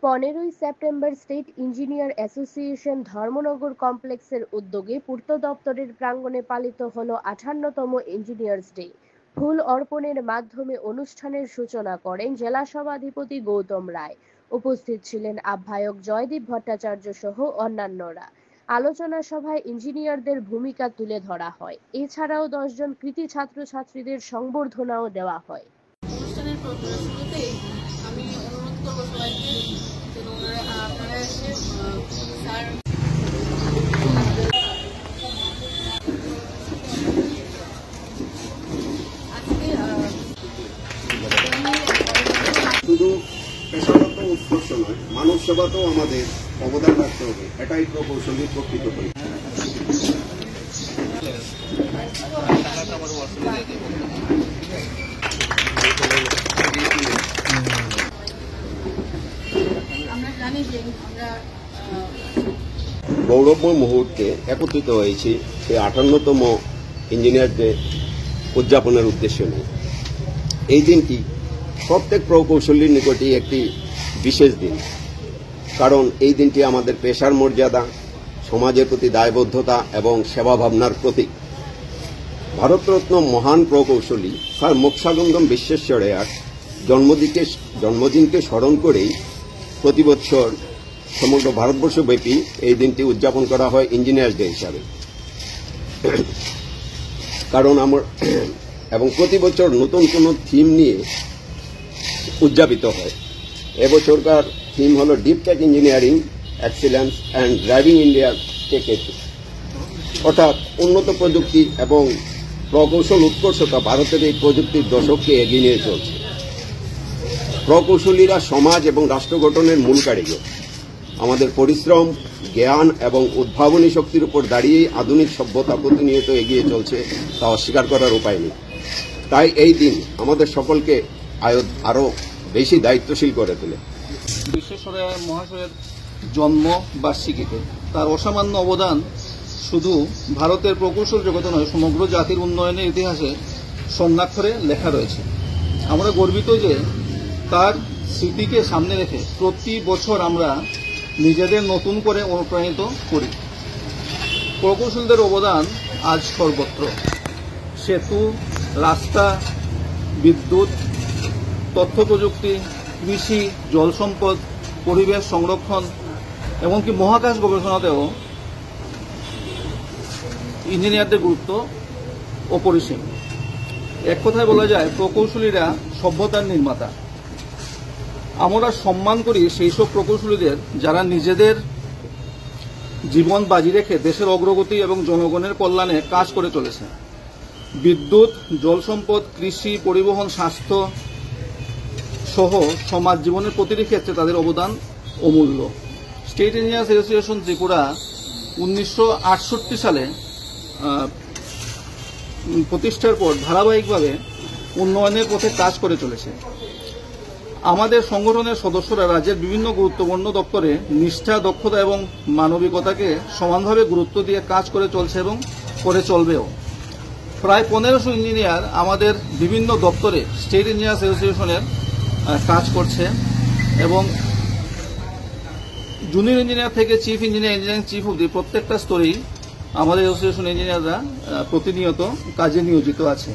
15ই September state engineer association Dharmanagar কমপ্লেক্সের উদ্যোগে পূর্ত দপ্তরের প্রাঙ্গণে পালিত হলো 58তম ইঞ্জিনিয়ার্স ডে। ফুল অর্পণের মাধ্যমে অনুষ্ঠানের সূচনা করেন জেলা সভাধিপতি গৌতম রায়। উপস্থিত ছিলেন আহ্বায়ক জয়দীপ ভট্টাচার্য সহ অন্যান্যরা। আলোচনা সভায় ইঞ্জিনিয়ারদের ভূমিকা তুলে ধরা হয়। এছাড়াও 10 জন কৃতী ছাত্রছাত্রীদের সংবর্ধনাও দেওয়া হয়। অনুষ্ঠানের শুরুতেই আমি অনুরোধ করবো সবাইকে যেন আপনারা এসে স্যার শুধু পেশাগত উৎকর্ষ নয়, মানব সেবাতেও আমাদের অবদান রাখতে হবে, এটাই প্রকৌশলীর প্রকৃত পরিচয়। গৌরবময় মুহূর্তে একত্রিত হয়েছি সেই 58তম ইঞ্জিনিয়ার ডে উদযাপনের উদ্দেশ্য নিয়ে। এই দিনটি প্রত্যেক প্রকৌশলীর নিকটই একটি বিশেষ দিন, কারণ এই দিনটি আমাদের পেশার মর্যাদা, সমাজের প্রতি দায়বদ্ধতা এবং সেবা ভাবনার প্রতীক। ভারতরত্ন মহান প্রকৌশলী স্যার মোক্ষানন্দম বিশ্বেশ্বরাইয়ার জন্মদিনকে স্মরণ করেই প্রতি বছর সমগ্র ভারতবর্ষব্যাপী এই দিনটি উদযাপন করা হয় ইঞ্জিনিয়ার্স ডে হিসাবে। কারণ এবং প্রতি বছর নতুন কোনো থিম নিয়ে উদযাপিত হয়। এবছরকার থিম হল deep tech engineering excellence and driving ইন্ডিয়ার টেক, অর্থাৎ উন্নত প্রযুক্তি এবং প্রকৌশল উৎকর্ষতা ভারতের এই প্রযুক্তির দশককে এগিয়ে নিয়ে চলছে। প্রকৌশলীরা সমাজ এবং রাষ্ট্র গঠনের মূল কারিগর। আমাদের পরিশ্রম, জ্ঞান এবং উদ্ভাবনী শক্তির উপর দাঁড়িয়েই আধুনিক সভ্যতা প্রতিনিয়ত এগিয়ে চলছে, তা অস্বীকার করার উপায় নেই। তাই এই দিন আমাদের সকলকে আরও বেশি দায়িত্বশীল করে তোলে। বিশ্বেশ্বরাইয়া মহাশয়ের জন্ম বার্ষিকীতে তার অসামান্য অবদান শুধু ভারতের প্রকৌশল জগতে নয়, সমগ্র জাতির উন্নয়নের ইতিহাসে স্বর্ণাক্ষরে লেখা রয়েছে। আমরা গর্বিত যে তার স্মৃতিকে সামনে রেখে প্রতি বছর আমরা নিজেদের নতুন করে অনুপ্রাণিত করি। প্রকৌশলীদের অবদান আজ সর্বত্র। সেতু, রাস্তা, বিদ্যুৎ, তথ্য প্রযুক্তি, কৃষি, জল সম্পদ, পরিবেশ সংরক্ষণ, এমনকি মহাকাশ গবেষণাতেও ইঞ্জিনিয়ারদের গুরুত্ব অপরিসীম। এক কথায় বলা যায় প্রকৌশলীরা সভ্যতার নির্মাতা। আমরা সম্মান করি সেই সব প্রকৌশলীদের যারা নিজেদের জীবন বাজি রেখে দেশের অগ্রগতি এবং জনগণের কল্যাণে কাজ করে চলেছে। বিদ্যুৎ, জল সম্পদ, কৃষি, পরিবহন, স্বাস্থ্য সহ সমাজ জীবনের প্রতিটি ক্ষেত্রে তাদের অবদান অমূল্য। স্টেট ইঞ্জিনিয়ার্স অ্যাসোসিয়েশন ত্রিপুরা 1968 সালে প্রতিষ্ঠার পর ধারাবাহিকভাবে উন্নয়নের পথে কাজ করে চলেছে। আমাদের সংগঠনের সদস্যরা রাজ্যের বিভিন্ন গুরুত্বপূর্ণ দপ্তরে নিষ্ঠা, দক্ষতা এবং মানবিকতাকে সমানভাবে গুরুত্ব দিয়ে কাজ করে চলছে এবং করে চলবেও। প্রায় 1500 ইঞ্জিনিয়ার আমাদের বিভিন্ন দপ্তরে স্টেট ইঞ্জিনিয়ার্স অ্যাসোসিয়েশনের কাজ করছে এবং জুনিয়র ইঞ্জিনিয়ার থেকে চিফ ইঞ্জিনিয়ার, ইঞ্জিনিয়ারিং চিফ অবধি প্রত্যেকটা স্তরেই আমাদের অ্যাসোসিয়েশন ইঞ্জিনিয়াররা প্রতিনিয়ত কাজে নিয়োজিত আছে।